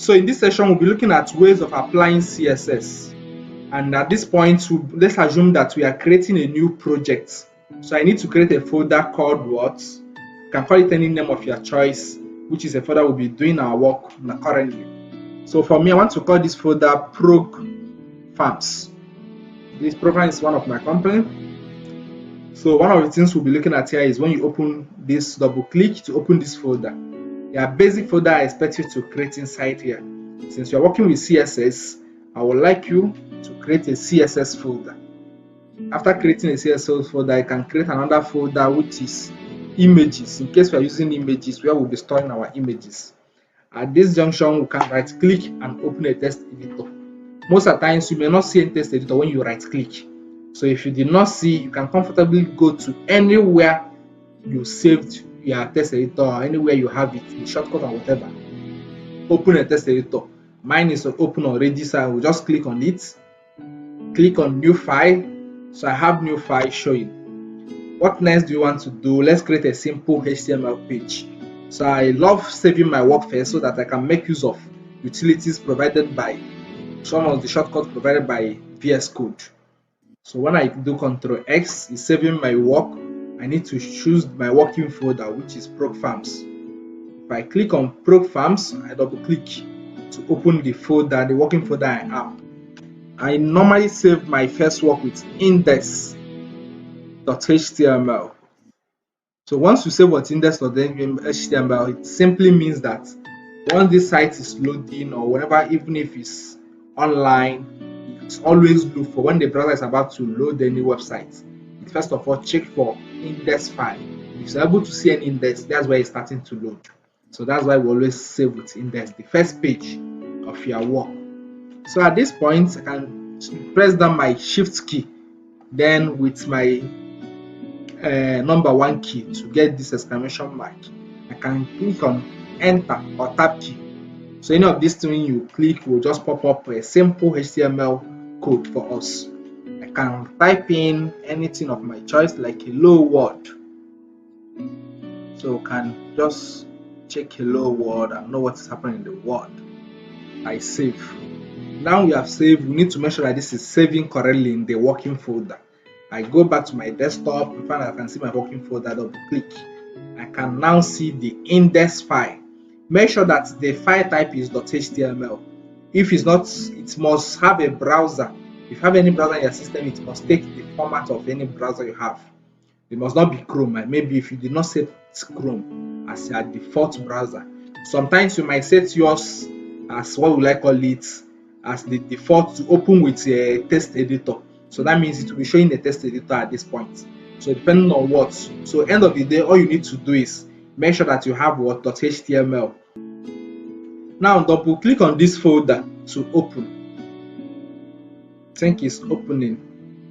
So in this session, we'll be looking at ways of applying CSS. And at this point, let's assume that we are creating a new project. So I need to create a folder called what? You can call it any name of your choice, which is a folder we'll be doing our work currently. So for me, I want to call this folder Prog Farms. This program is one of my company. So one of the things we'll be looking at here is when you open this, double click to open this folder. Your basic folder I expect you to create inside here. Since you're working with CSS, I would like you to create a CSS folder. After creating a CSS folder, you can create another folder which is images, in case we are using images where we'll be storing our images. At this junction, we can right click and open a text editor. Most of the times you may not see a text editor when you right click. So if you did not see, you can comfortably go to anywhere you saved your text editor or anywhere you have it, the shortcut or whatever. Open a text editor. Mine is open already, so I will just click on it. Click on new file. So I have new file showing. What next do you want to do? Let's create a simple HTML page. So I love saving my work first so that I can make use of utilities provided by some of the shortcuts provided by VS Code. So when I do Ctrl X, it's saving my work. I need to choose my working folder, which is Prog Farms. If I click on Prog Farms, I double click to open the folder, the working folder I have. I normally save my first work with index.html. So once you save with index.html, it simply means that once this site is loading or whenever, even if it's online, it's always look for when the browser is about to load any website. It first of all check for index file. If you're able to see an index, that's where it's starting to load. So that's why we always save with index, the first page of your work. So at this point, I can press down my shift key, then with my number 1 key to get this exclamation mark. I can click on enter or tab key. So any of these things you click will just pop up a simple HTML code for us. I can type in anything of my choice, like hello world. So can just check hello world and know what is happening in the world. I save. Now we have saved, we need to make sure that this is saving correctly in the working folder. I go back to my desktop, in fact I can see my working folder, double click. I can now see the index file. Make sure that the file type is .html. If it's not, it must have a browser. If you have any browser in your system, it must take the format of any browser you have. It must not be Chrome. Maybe if you did not set Chrome as your default browser. Sometimes you might set yours as, what would I call it, as the default to open with a text editor. So that means it will be showing the text editor at this point. So depending on what. So end of the day, all you need to do is make sure that you have what .html. Now double click on this folder to open. Think it's opening.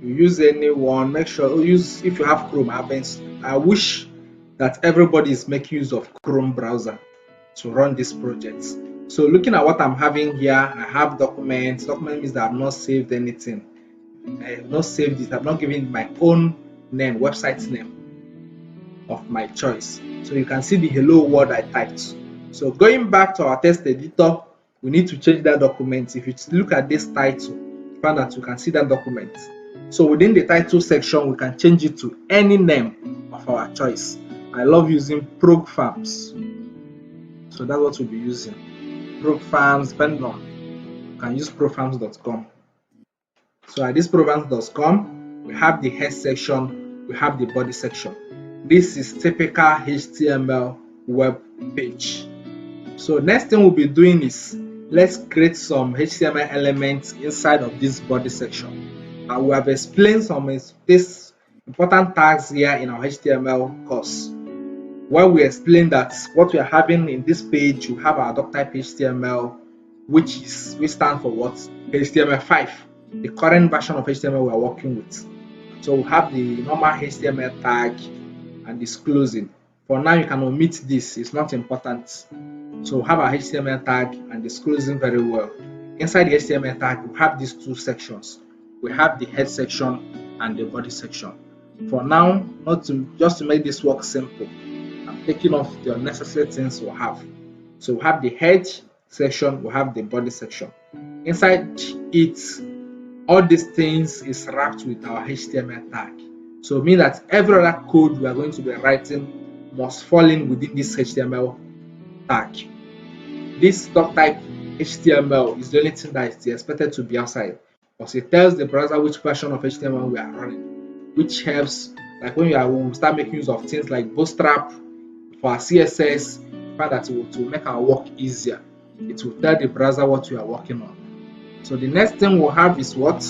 You use any one, make sure use, if you have Chrome. I wish that everybody is making use of Chrome browser to run this project. So looking at what I'm having here, I have documents. Document means that I've not saved anything. I have not saved it. I've not given my own name, website name of my choice. So you can see the hello world I typed. So going back to our text editor, we need to change that document. If you look at this title, find that you can see that document. So within the title section, we can change it to any name of our choice. I love using Prog Farms. So that's what we'll be using. Prog Farms, depending on, you can use progfarms.com. So at this progfarms.com, we have the head section, we have the body section. This is typical HTML web page. So next thing we'll be doing is, let's create some HTML elements inside of this body section. And we have explained some of these important tags here in our HTML course, where we explain that what we are having in this page, you have our doc type HTML, which stands for what? HTML5, the current version of HTML we are working with. So we have the normal HTML tag and this closing. For now, you can omit this, it's not important. So we have our HTML tag and this closing very well. Inside the HTML tag, we have these two sections. We have the head section and the body section. For now, just to make this work simple, I'm taking off the unnecessary things we have. So we have the head section, we have the body section. Inside it, all these things is wrapped with our HTML tag. So it means that every other code we are going to be writing must fall in within this HTML tag. This doc type HTML is the only thing that is expected to be outside, because it tells the browser which version of HTML we are running, which helps like when we start making use of things like Bootstrap for our CSS, find that it will make our work easier. It will tell the browser what we are working on. So the next thing we'll have is what?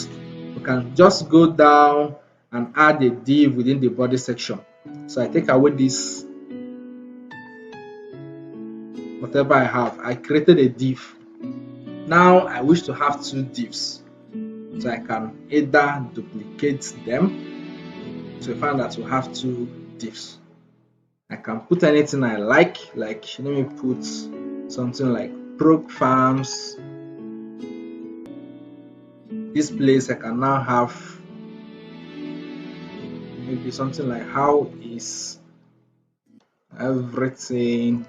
We can just go down and add a div within the body section. So I take away this, whatever I have, I created a div. Now I wish to have two divs. So I can either duplicate them. So I find that we have two divs. I can put anything I like let me put something like prog farms. This place I can now have maybe something like how is everything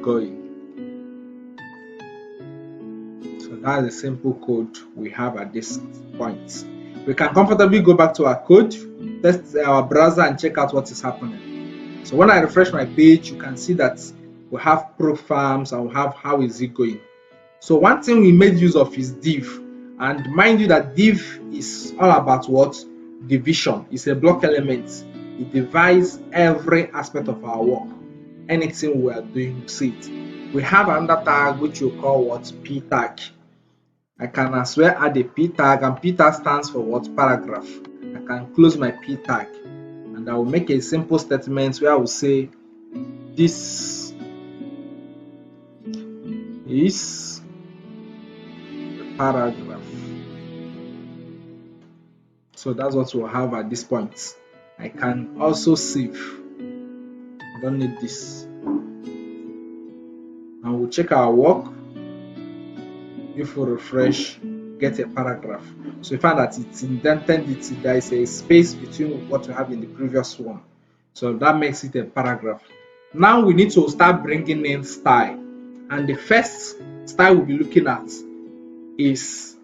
going. So that's a simple code we have at this point. We can comfortably go back to our code, test our browser and check out what is happening. So when I refresh my page, you can see that we have prog farms and we have how is it going. So one thing we made use of is div, and mind you that div is all about what? Division. It's a block element. It divides every aspect of our work. Anything we are doing, you see it. We have another tag which we call what? P tag. I can as well add a P tag, and P tag stands for what? Paragraph. I can close my P tag and I will make a simple statement where I will say this is a paragraph. So that's what we'll have at this point. I can also save. I don't need this. And we'll check our work. If we refresh, get a paragraph. So we find that it's indented, there is a space between what we have in the previous one. So that makes it a paragraph. Now we need to start bringing in style. And the first style we'll be looking at is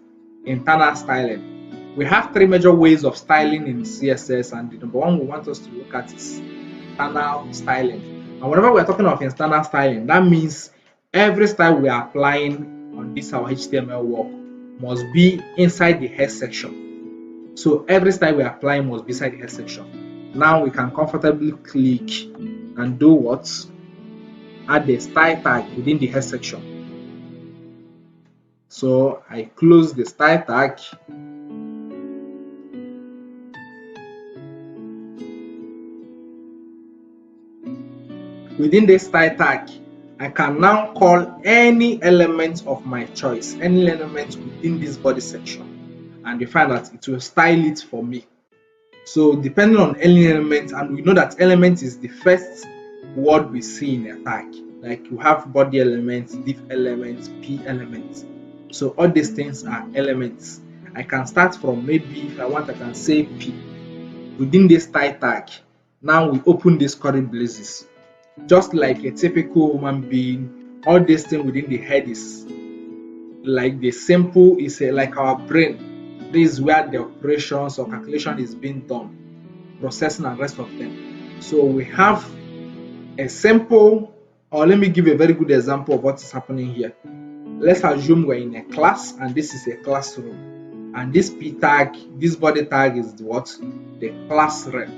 internal styling. We have three major ways of styling in CSS, and the number one we want us to look at is internal styling. And whenever we're talking of internal styling, that means every style we are applying on this our HTML work must be inside the head section. So every style we are applying must be inside the head section. Now we can comfortably click and do what? Add the style tag within the head section. So I close the style tag. Within the style tag, I can now call any element of my choice, any element within this body section, and you find that it will style it for me. So depending on any element, and we know that element is the first word we see in a tag. Like you have body elements, div elements, p elements. So all these things are elements. I can start from, maybe if I want, I can say p. Within this style tag, now we open this curly braces. Just like a typical human being, all this thing within the head is like the simple, is like our brain. This is where the operations or calculation is being done, processing and rest of them. So we have a simple, or let me give a very good example of what is happening here. Let's assume we're in a class and this is a classroom, and this p tag, this body tag is what? The class rep.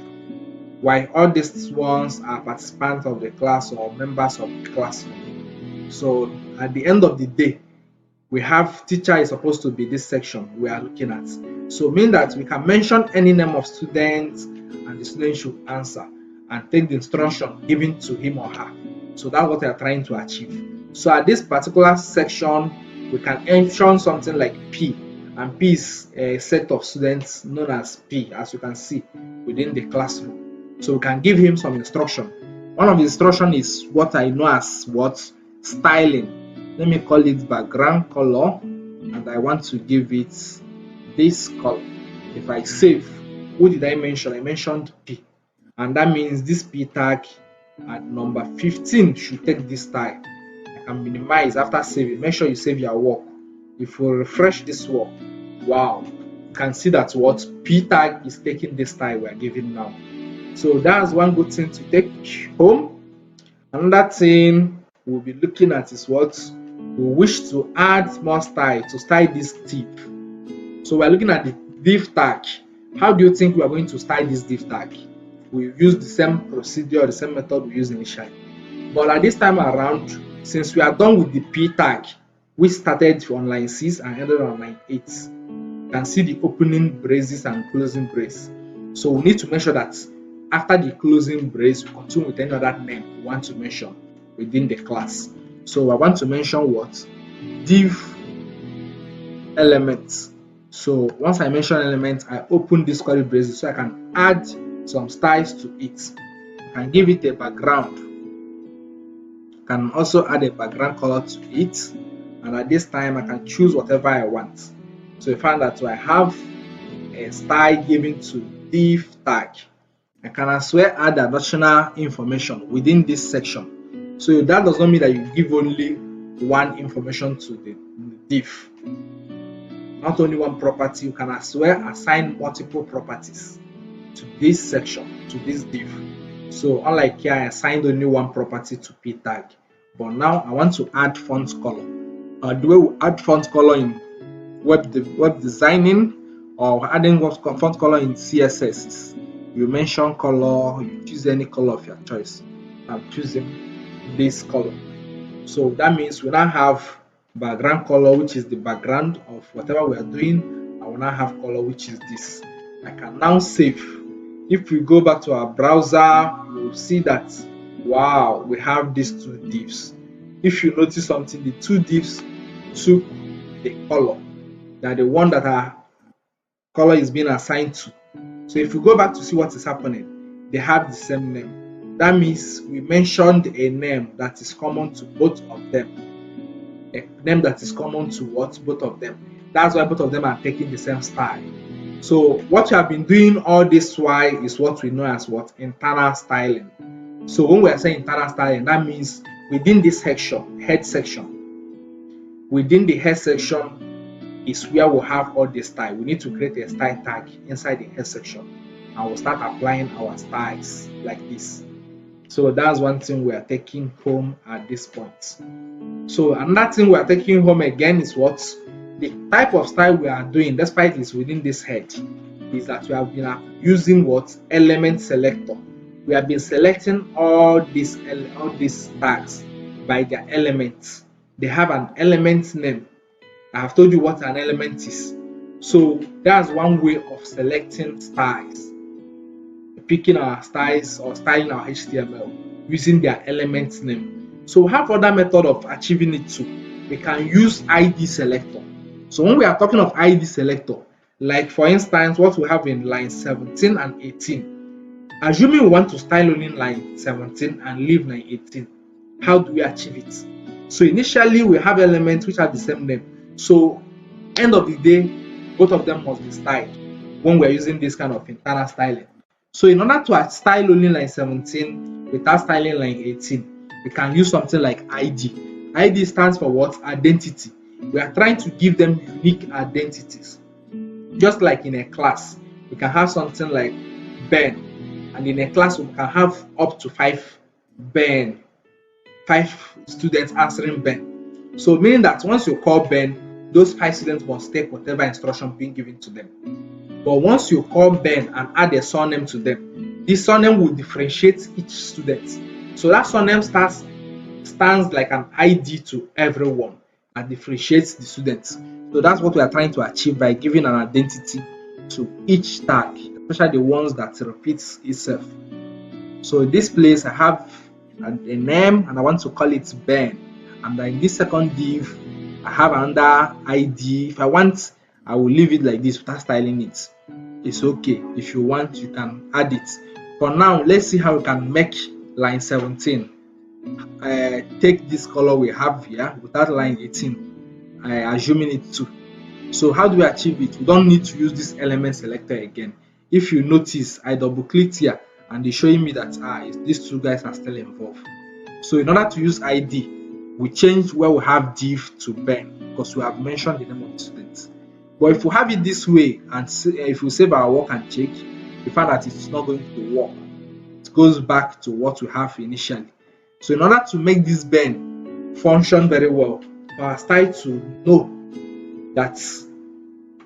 While all these ones are participants of the class or members of the classroom. So at the end of the day, we have teacher is supposed to be this section we are looking at. So mean that we can mention any name of students and the student should answer and take the instruction given to him or her. So that's what we are trying to achieve. So at this particular section, we can mention something like P, and P is a set of students known as P, as you can see within the classroom. So we can give him some instruction. One of the instruction is what I know as what? Styling. Let me call it background color, and I want to give it this color. If I save, who did I mention? I mentioned P, and that means this P tag at number 15 should take this style. I can minimize after saving. Make sure you save your work. If we refresh this work, wow, you can see that what p tag is taking this style we are giving now. So that's one good thing to take home. Another thing we'll be looking at is what we wish to add more style to style this div. So we're looking at the div tag. How do you think we are going to style this div tag? We use the same procedure, the same method we used initially. But at this time around, since we are done with the p tag, we started on line 6 and ended on line 8. You can see the opening braces and closing brace. So we need to make sure that after the closing brace, we continue with any other name we want to mention within the class. So I want to mention what? Div elements. So once I mention elements, I open this curly braces so I can add some styles to it. I can give it a background. I can also add a background color to it. And at this time, I can choose whatever I want. So you find that I have a style given to div tag. I can as well add additional information within this section. So that does not mean that you give only one information to the div. Not only one property, you can as well assign multiple properties to this section, to this div. So unlike here, I assigned only one property to p tag. But now I want to add font color. The way we add font color in web designing or adding font color in CSS is you mention color, you choose any color of your choice. I'm choosing this color. So that means we now have background color, which is the background of whatever we are doing. I will now have color, which is this. I can now save. If we go back to our browser, you will see that wow, we have these two divs. If you notice something, the two divs took the color. They are the one that our color is being assigned to. So if you go back to see what is happening, they have the same name. That means we mentioned a name that is common to both of them. A name that is common to what? Both of them. That's why both of them are taking the same style. So what we have been doing all this while is what we know as what? Internal styling. So when we are saying internal styling, that means within this section, head section, within the head section is where we'll have all this style. We need to create a style tag inside the head section and we'll start applying our styles like this. So that's one thing we are taking home at this point. So another thing we are taking home again is what? The type of style we are doing, despite it's within this head, is that we have been using what? Element selector. We have been selecting all these tags by their elements. They have an element name. I have told you what an element is. So that's one way of selecting styles. Picking our styles or styling our HTML using their element name. So we have other method of achieving it too. We can use ID selector. So when we are talking of ID selector, like for instance, what we have in line 17 and 18, assuming we want to style only line 17 and leave line 18, how do we achieve it? So initially we have elements which have the same name. So end of the day, both of them must be styled when we're using this kind of internal styling. So in order to style only line 17 without styling line 18, we can use something like ID. ID stands for what? Identity. We are trying to give them unique identities. Just like in a class, we can have something like Ben, and in a class we can have up to 5 students answering Ben. So meaning that once you call Ben, those 5 students must take whatever instruction being given to them. But once you call Ben and add a surname to them, this surname will differentiate each student. So that surname stands like an ID to everyone and differentiates the students. So that's what we are trying to achieve by giving an identity to each tag, especially the ones that repeats itself. So in this place I have a name and I want to call it Ben, and in this second div I have another ID. If I want, I will leave it like this without styling it. It's okay. If you want, you can add it. For now, let's see how we can make line 17 take this color we have here without line 18, assuming it too. So how do we achieve it? We don't need to use this element selector again. If you notice, I double clicked here and it's showing me that these two guys are still involved. So in order to use ID, we change where we have div to Ben because we have mentioned the name of the student. But if we have it this way and if we save our work and check, we find that it's not going to work. It goes back to what we have initially. So in order to make this Ben function very well, for our style to know that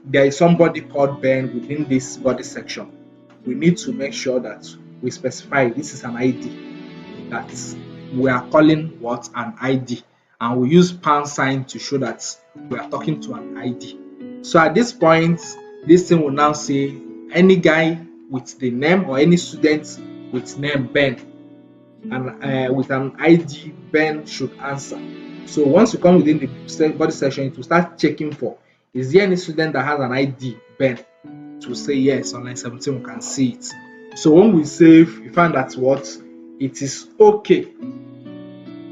there is somebody called Ben within this body section, we need to make sure that we specify this is an ID, that we are calling what an ID, and we use pound sign to show that we are talking to an ID. So at this point, this thing will now say any guy with the name or any student with name Ben and with an ID Ben should answer. So once you come within the body section, it will start checking for, is there any student that has an ID Ben? To say yes, on line 17 we can see it. So when we save, we find that what it is okay.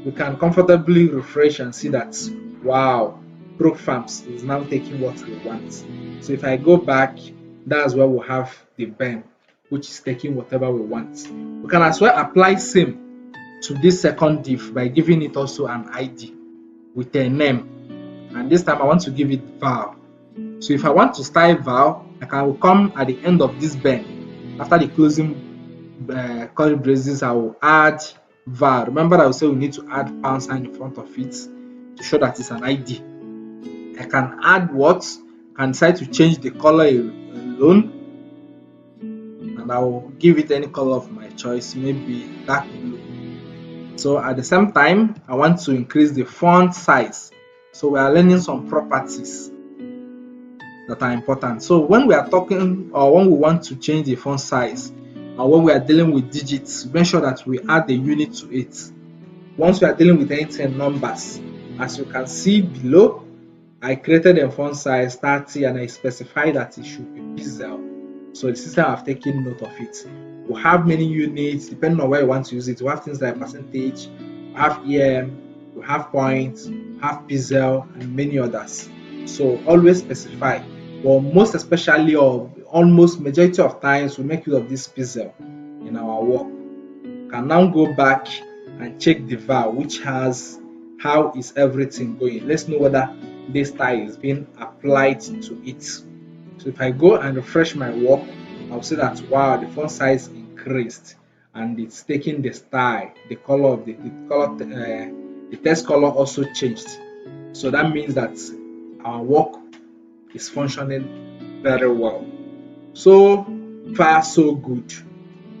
We can comfortably refresh and see that wow, ProFarms is now taking what we want. So if I go back, that's where we have the Ben, which is taking whatever we want. We can as well apply same to this second div by giving it also an ID with a name, and this time I want to give it val. So if I want to style val, I can come at the end of this Ben. After the closing curly braces, I will add val. Remember that I said we need to add pound sign in front of it to show that it's an ID. I can add what? I can decide to change the color alone, and I will give it any color of my choice, maybe dark blue. So at the same time, I want to increase the font size. So we are learning some properties that are important. So when we are talking or when we want to change the font size or when we are dealing with digits, make sure that we add the unit to it. Once we are dealing with anything numbers, as you can see below, I created a font size 30 and I specified that it should be pixel. So the system have taken note of it. We have many units depending on where you want to use it. We have things like percentage, we have EM, we have points, we have pixel, and many others. So always specify. But most especially or almost majority of times we make use of this pixel in our work. We can now go back and check the val, which has how is everything going. Let's know whether this style is being applied to it. So if I go and refresh my work, I'll see that wow, the font size increased and it's taking the style, the color of the color, the text color also changed. So that means that our work is functioning very well. So far, so good.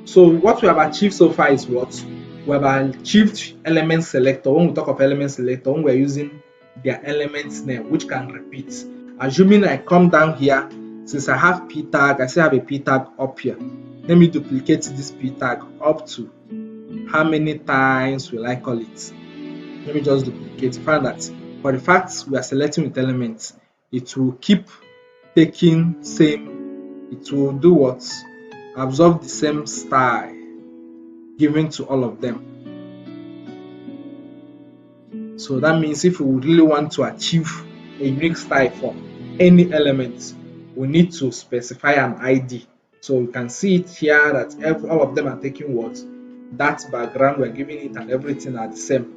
So what we have achieved so far is what? We have achieved element selector. When we talk of element selector, when we're using their elements name, which can repeat. Assuming I come down here, since I have p tag, I still have a p tag up here. Let me duplicate this p tag up to how many times will I call it? Let me just duplicate. Find that for the fact we are selecting with elements, it will keep taking same. It will do what? Absorb the same style given to all of them. So that means if we really want to achieve a unique style for any element, we need to specify an ID. So you can see it here that all of them are taking what? That background we're giving it and everything are the same.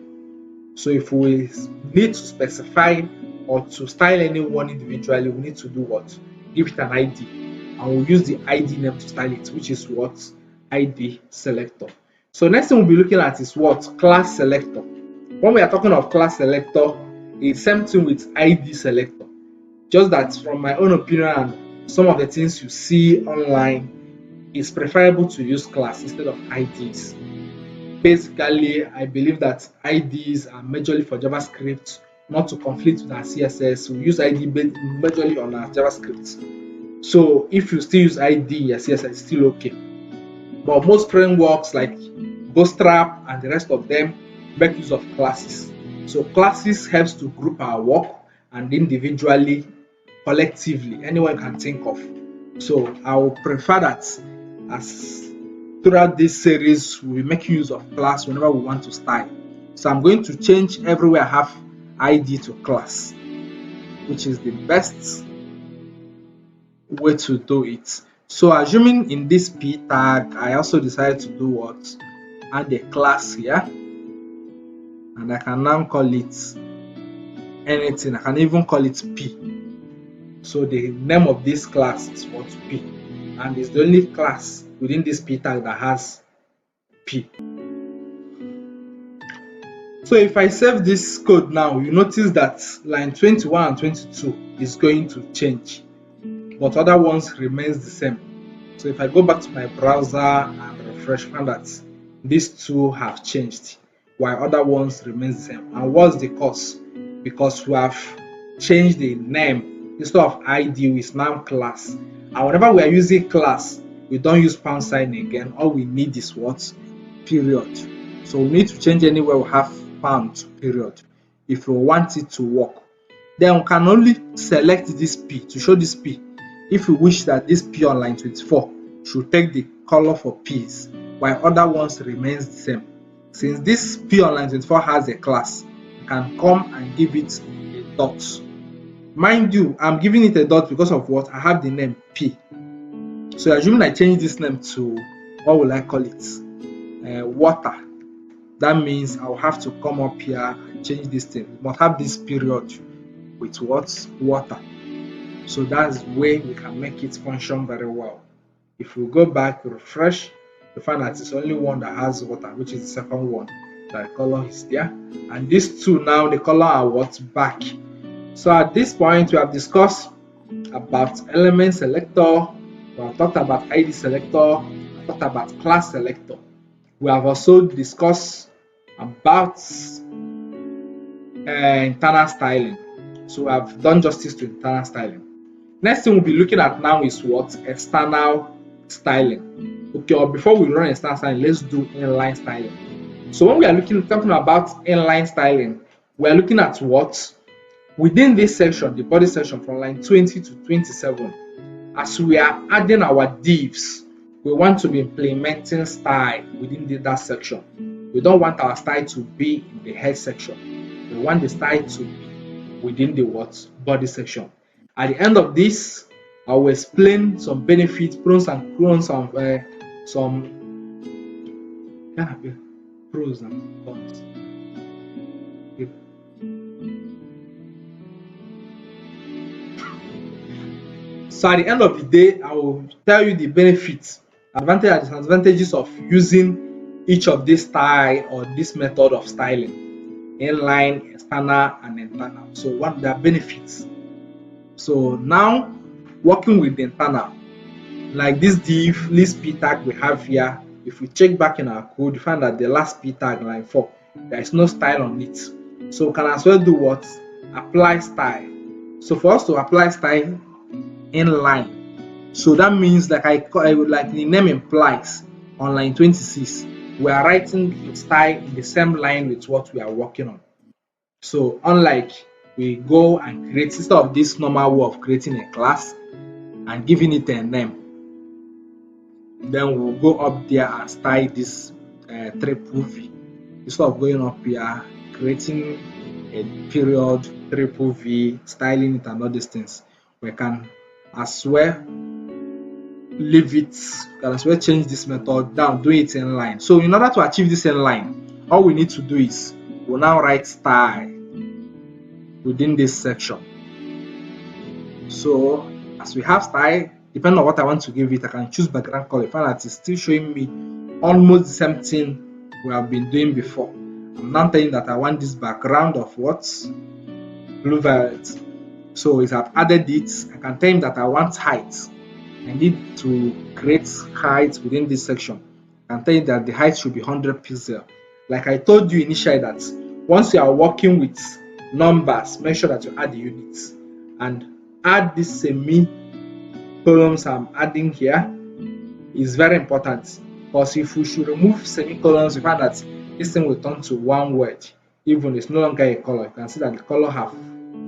So if we need to specify or to style anyone individually, we need to do what? Give it an ID, and we'll use the ID name to style it, which is what? ID selector. So next thing we'll be looking at is what? Class selector. When we are talking of class selector, it's same thing with ID selector. Just that from my own opinion and some of the things you see online, it's preferable to use class instead of IDs. Basically, I believe that IDs are majorly for JavaScript, not to conflict with our CSS. We use ID majorly on our JavaScript. So if you still use ID, your CSS is still okay. But most frameworks like Bootstrap and the rest of them make use of classes. So classes helps to group our work and individually, collectively, anyone can think of. So I will prefer that as throughout this series we make use of class whenever we want to style. So I'm going to change everywhere I have ID to class, which is the best way to do it. So assuming in this p tag, I also decided to do what? Add a class here. and I can now call it anything. I can even call it P. So the name of this class is what? P, and it's the only class within this P tag that has P. So if I save this code now, you notice that line 21 and 22 is going to change, but other ones remains the same. So if I go back to my browser and refresh, find that these two have changed while other ones remains the same. And what's the cause? Because we have changed the name. Instead of ID, it's now class. And whenever we are using class, we don't use pound sign again. All we need is what? Period. So we need to change anywhere we have pound to period if we want it to work. Then we can only select this P to show this P if we wish that this P on line 24 should take the color for P's while other ones remains the same. Since this P on line 24 has a class, you can come and give it a dot. Mind you, I'm giving it a dot because of what? I have the name P. So assuming I change this name to, what will I call it? Water. That means I'll have to come up here and change this thing. We must have this period with what? Water. So that's the way we can make it function very well. If we go back, refresh, you find that it's only one that has water, which is the second one. That color is there. And these two now, the color are what? Back. So at this point, we have discussed about element selector, we have talked about ID selector, we have talked about class selector. We have also discussed about internal styling. So we have done justice to internal styling. Next thing we'll be looking at now is what? External styling. Okay, or before we run external styling, let's do inline styling. So when we are talking about inline styling, we are looking at what? Within this section, the body section from line 20 to 27, as we are adding our divs, we want to be implementing style within that section. We don't want our style to be in the head section. We want the style to be within the what? Body section. At the end of this, I will explain some benefits, pros and cons of some pros and cons. Okay. So at the end of the day, I will tell you the benefits, advantages and disadvantages of using each of this style or this method of styling: inline, external, and internal. So what are the benefits? So now, working with the internal, like this div, list P tag we have here, if we check back in our code, you find that the last P tag, line 4, there is no style on it. So we can as well do what? Apply style. So for us to apply style inline, so that means like like the name implies, on line 26, we are writing the style in the same line with what we are working on. So unlike we go and create, instead of this normal way of creating a class and giving it a name, then we'll go up there and style this triple V. Instead of going up here, creating a period, triple V, styling it and all these things, we can as well leave it, can as well change this method down, do it in line. So in order to achieve this in line, all we need to do is we'll now write style within this section. So as we have style, depending on what I want to give it, I can choose background color. Find that it's still showing me almost the same thing we have been doing before. I'm now telling that I want this background of what? Blue violet. So if I've added it, I can tell him that I want height. I need to create height within this section. I can tell you that the height should be 100 pixels. Like I told you initially, that once you are working with numbers, make sure that you add the units and add this semicolons I'm adding here is very important, because if we should remove semicolons, we find that this thing will turn to one word, even it's no longer a color. You can see that the color have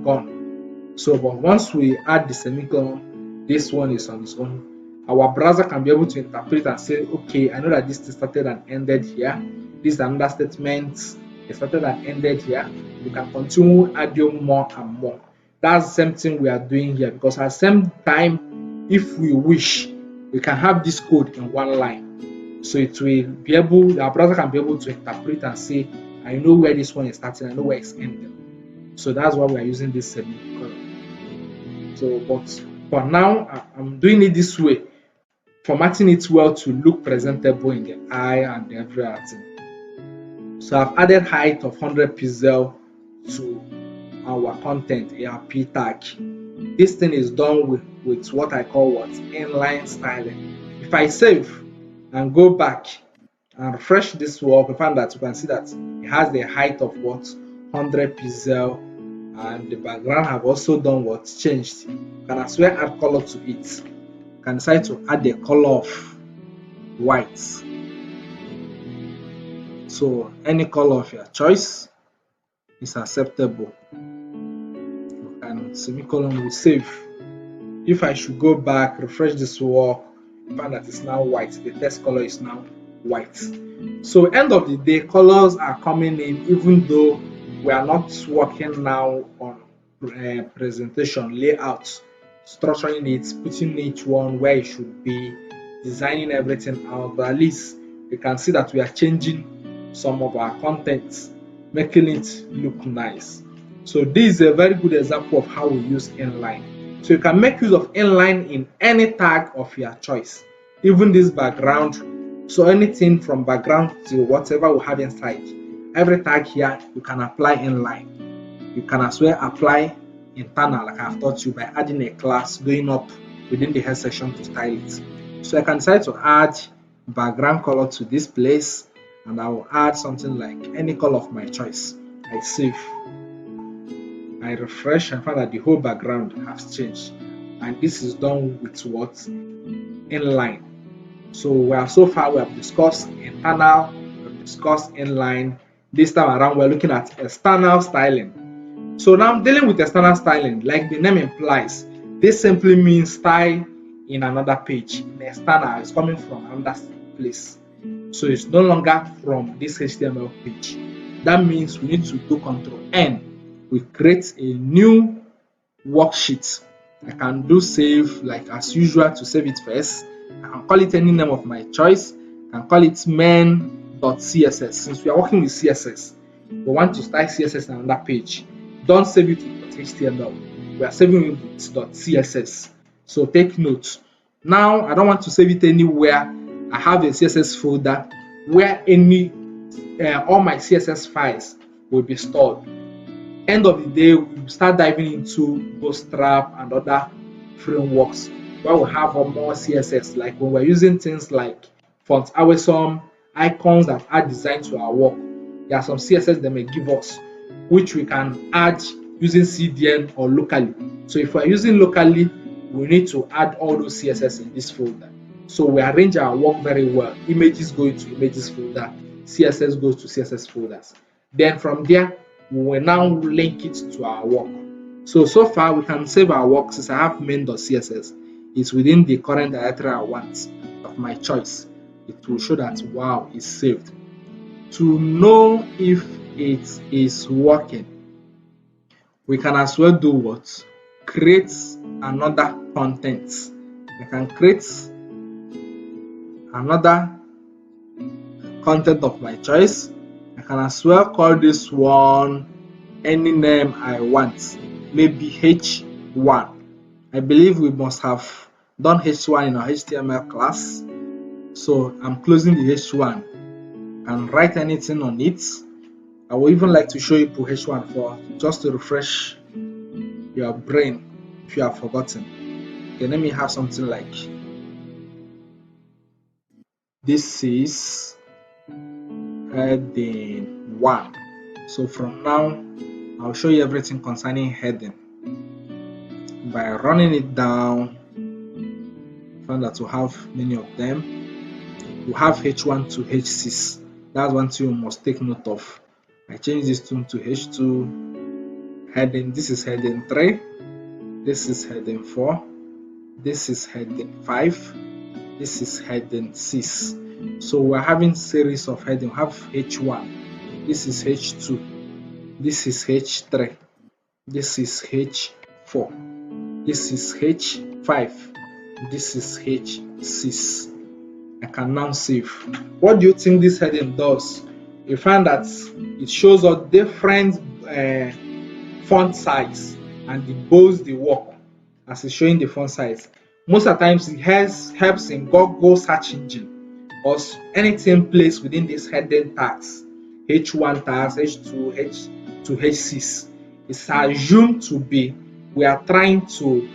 gone. So but once we add the semicolon, this one is on its own. Our browser can be able to interpret and say, okay, I know that this started and ended here, this is another statement, it started and ended here. We can continue adding more and more. That's the same thing we are doing here, because at the same time, if we wish, we can have this code in one line. So it will be able, our browser can be able to interpret and say, I know where this one is starting, I know where it's ending. So that's why we are using this semicolon. So, but for now, I'm doing it this way, formatting it well to look presentable in the eye and every other thing. So I've added height of 100 pixel to our content ARP tag. This thing is done with what I call inline styling. If I save and go back and refresh this work, we find that you can see that it has the height of 100 pixel, and the background have also done changed. You can as well add color to it. You can decide to add the color of white. So any color of your choice is acceptable. And semicolon will save. If I should go back, refresh this work, find that it's now white. The text color is now white. So end of the day, colors are coming in, even though we are not working now on presentation layout, structuring it, putting each one where it should be, designing everything out. But at least you can see that we are changing some of our content, making it look nice. So this is a very good example of how we use inline. So you can make use of inline in any tag of your choice, even this background. So anything from background to whatever we have inside, every tag here you can apply inline. You can as well apply internal, like I've taught you, by adding a class going up within the head section to style it. So I can decide to add background color to this place, and I will add something like any color of my choice. I save, I refresh, and find that the whole background has changed. And this is done with inline. So so far we have discussed internal, we've discussed inline. This time around we're looking at external styling. So now I'm dealing with external styling, like the name implies. This simply means style in another page. In external, it's coming from another place. So it's no longer from this HTML page. That means we need to do Ctrl N. We create a new worksheet. I can do save like as usual to save it first. I can call it any name of my choice. I can call it main.css. Since we are working with CSS, we want to style CSS on another page. Don't save it with HTML. We are saving it with .css. So take note. Now I don't want to save it anywhere. I have a CSS folder where all my CSS files will be stored. End of the day, we start diving into Bootstrap and other frameworks where we have more CSS, like when we're using things like font awesome, icons that are designed to our work. There are some CSS they may give us, which we can add using CDN or locally. So if we're using locally, we need to add all those CSS in this folder. So we arrange our work very well. Images go into images folder, CSS goes to CSS folders. Then from there, we will now link it to our work. So far we can save our work. Since I have main.css, it's within the current directory I want of my choice. It will show that wow, it's saved. To know if it is working, we can as well do what? Create another content. I can create another content of my choice. I can as well call this one any name I want, maybe H1. I believe we must have done H1 in our HTML class. So I'm closing the H1 and write anything on it. I would even like to show you for H1 for just to refresh your brain if you have forgotten. Okay, let me have something like this is heading 1. So from now I'll show you everything concerning heading by running it down. Found that we have many of them. We have H1 to H6. That's one thing you must take note of. I change this to H2. Heading, this is heading 3, this is heading 4, this is heading 5, this is heading 6. So we're having series of heading. We have H1, this is H2, this is H3, this is H4, this is H5, this is H6. I can now save. What do you think this heading does? you find that it shows us different font size, and it boasts the work as it's showing the font size. Most of the times it helps in Google search engine or anything placed within these heading tags, H1 tags, H2, H2, H6. It's assumed to be we are trying to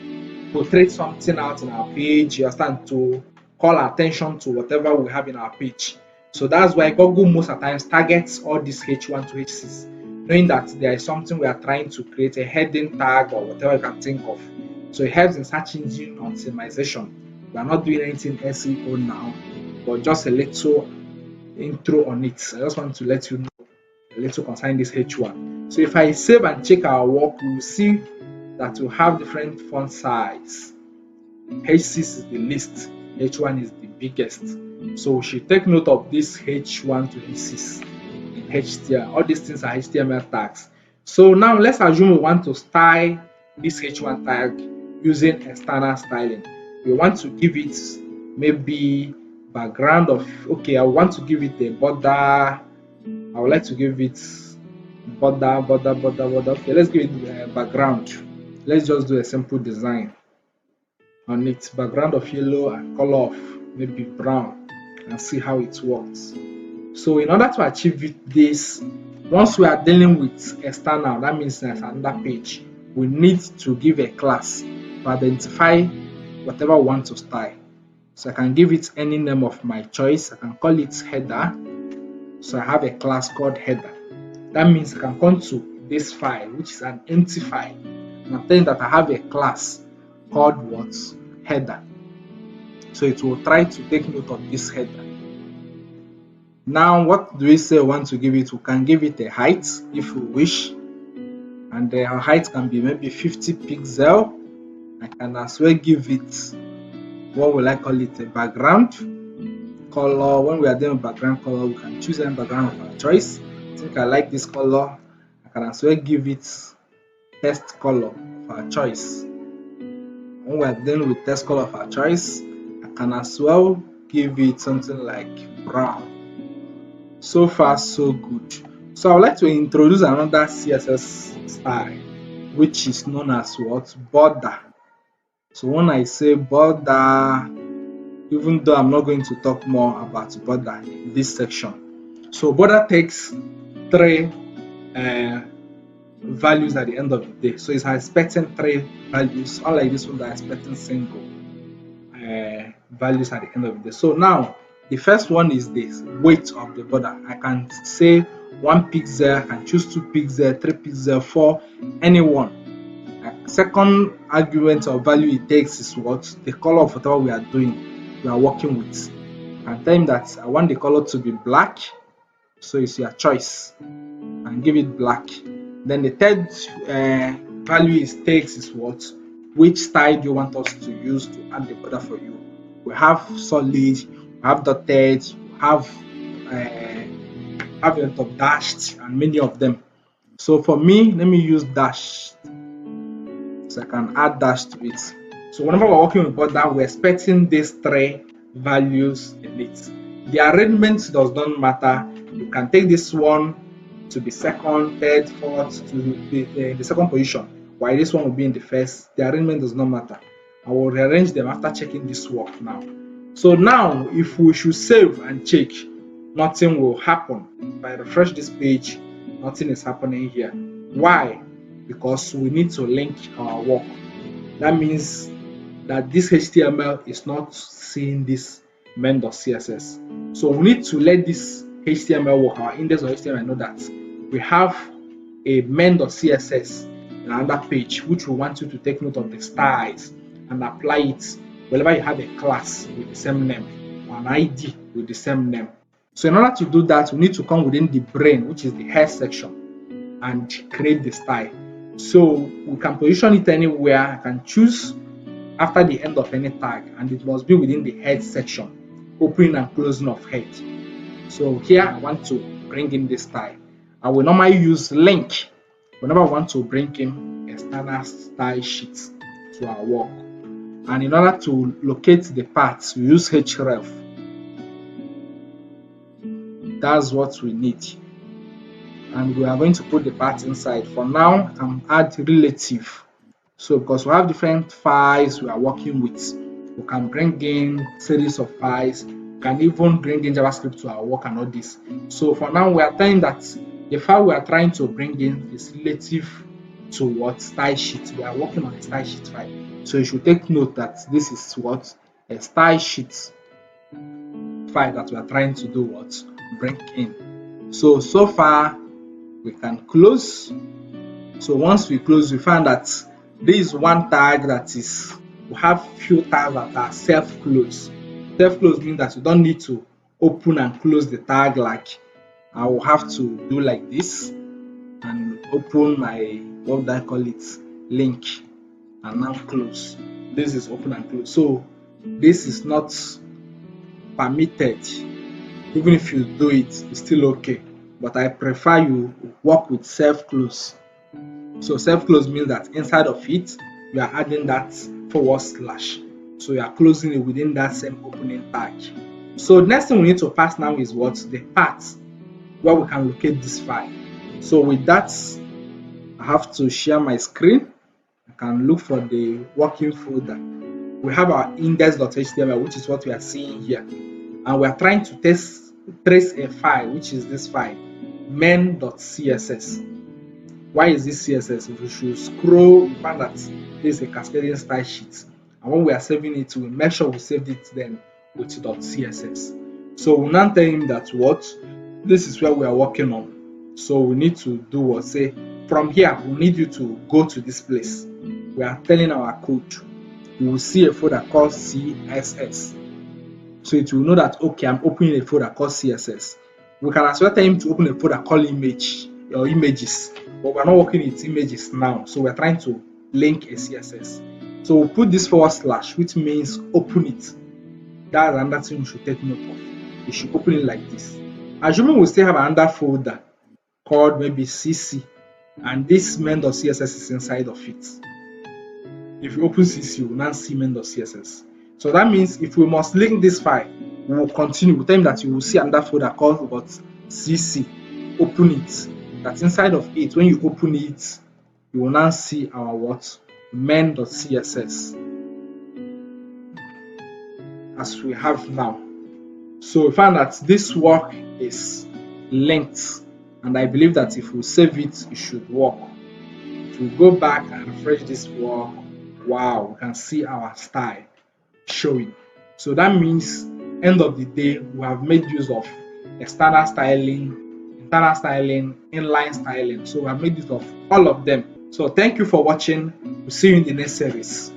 portray something out in our page, you understand, to call attention to whatever we have in our page. So that's why Google most of the times targets all these H1 to H6, knowing that there is something we are trying to create, a heading tag or whatever you can think of. So it helps in search engine optimization. We are not doing anything SEO now, but just a little intro on it. I just want to let you know a little concerning this H1. So if I save and check our work, we will see that we have different font size. H6 is the least, H1 is the biggest. So we should take note of this H1 to H6 in HTML. All these things are HTML tags. So now let's assume we want to style this H1 tag using external styling. We want to give it maybe background of, okay, I want to give it a border. I would like to give it border. Okay, let's give it a background. Let's just do a simple design on it, background of yellow and color of maybe brown, and see how it works. So in order to achieve this, once we are dealing with external, that means there's another page, we need to give a class to identify whatever we want to style. So I can give it any name of my choice. I can call it header. So I have a class called header. That means I can come to this file, which is an empty file, and I'm telling that I have a class called what? Header. So it will try to take note of this header. Now what do we say we want to give it? We can give it a height if we wish, and the height can be maybe 50 pixels. I can as well give it, what will I call it, a background color. When we are doing background color, we can choose any background of our choice. I think I like this color. I can as well give it text color of our choice. When we are dealing with text color of our choice, I can as well give it something like brown. So far so good. So I would like to introduce another CSS style, which is known as what? Border. So when I say border, even though I'm not going to talk more about border in this section. So border takes three values at the end of the day. So it's expecting three values, unlike this one that is expecting single values at the end of the day. So now the first one is this weight of the border. I can say 1 pixel, I can choose 2 pixel, 3 pixel, 4, any one. Second argument or value it takes is what? The color of whatever we are working with. I can tell him that I want the color to be black, so it's your choice, and give it black. Then the third value it takes is what? Which style do you want us to use to add the border for you? We have solid, we have dotted, we have a lot of dashed, and many of them. So for me, let me use dashed. So I can add dash to it. So whenever we're working with border, we're expecting these three values in it. The arrangement does not matter. You can take this one to be second, third, fourth, to be the second position, while this one will be in the first. The arrangement does not matter. I will rearrange them after checking this work now. So now, if we should save and check, nothing will happen. If I refresh this page, nothing is happening here. Why? Because we need to link our work. That means that this HTML is not seeing this main.css. So we need to let this HTML work, our index of HTML, know that we have a main.css in another page, which we want you to take note of the styles and apply it whenever you have a class with the same name or an ID with the same name. So in order to do that, we need to come within the brain, which is the head section, and create the style. So we can position it anywhere. I can choose after the end of any tag, and it must be within the head section, opening and closing of head. So here I want to bring in this style. I will normally use link whenever I want to bring in external style sheets to our work. And in order to locate the parts, we use href. That's what we need. And we are going to put the part inside. For now, add relative. So because we have different files we are working with, we can bring in series of files, we can even bring in JavaScript to our work and all this. So for now, we are telling that the file we are trying to bring in is relative to what? Style sheet. We are working on a style sheet file. So you should take note that this is what? A style sheet file that we are trying to do what? Bring in. So far we can close. So once we close, we find that there is one tag that is, we have few tags that are self-close. Self-close means that you don't need to open and close the tag. Like I will have to do like this and open my, what do I call it, link, and now close. This is open and close. So this is not permitted. Even if you do it, it's still okay. But I prefer you work with self-close. So self-close means that inside of it, you are adding that /. So you are closing it within that same opening tag. So next thing we need to pass now is what? The path where we can locate this file. So with that, I have to share my screen. I can look for the working folder. We have our index.html, which is what we are seeing here. And we are trying to trace a file, which is this file, main.css. Why is this CSS? If we should scroll, we find that this is a cascading style sheet. And when we are saving it, we make sure we saved it then with .css. So we'll now tell him that what? This is where we are working on. So we need to do what? Say, from here, we need you to go to this place. We are telling our code. You will see a folder called CSS. So it will know that, okay, I'm opening a folder called CSS. We can as well tell him to open a folder called image or images. But we're not working with images now, so we're trying to link a CSS. So we'll put this /, which means open it. That's another thing you should take note of. You should open it like this. Assuming we still have another folder called maybe CC, and this main.css is inside of it. If you open CC, you will now see main.css. So that means if we must link this file, we will continue. We'll tell him that you will see another folder called CC. Open it. That inside of it, when you open it, you will now see our what? main.css as we have now. So we find that this work is linked, and I believe that if we save it, it should work. If we go back and refresh this work, wow, we can see our style showing. So that means end of the day, we have made use of external styling, internal styling, inline styling. So we have made use of all of them. So thank you for watching. We'll see you in the next series.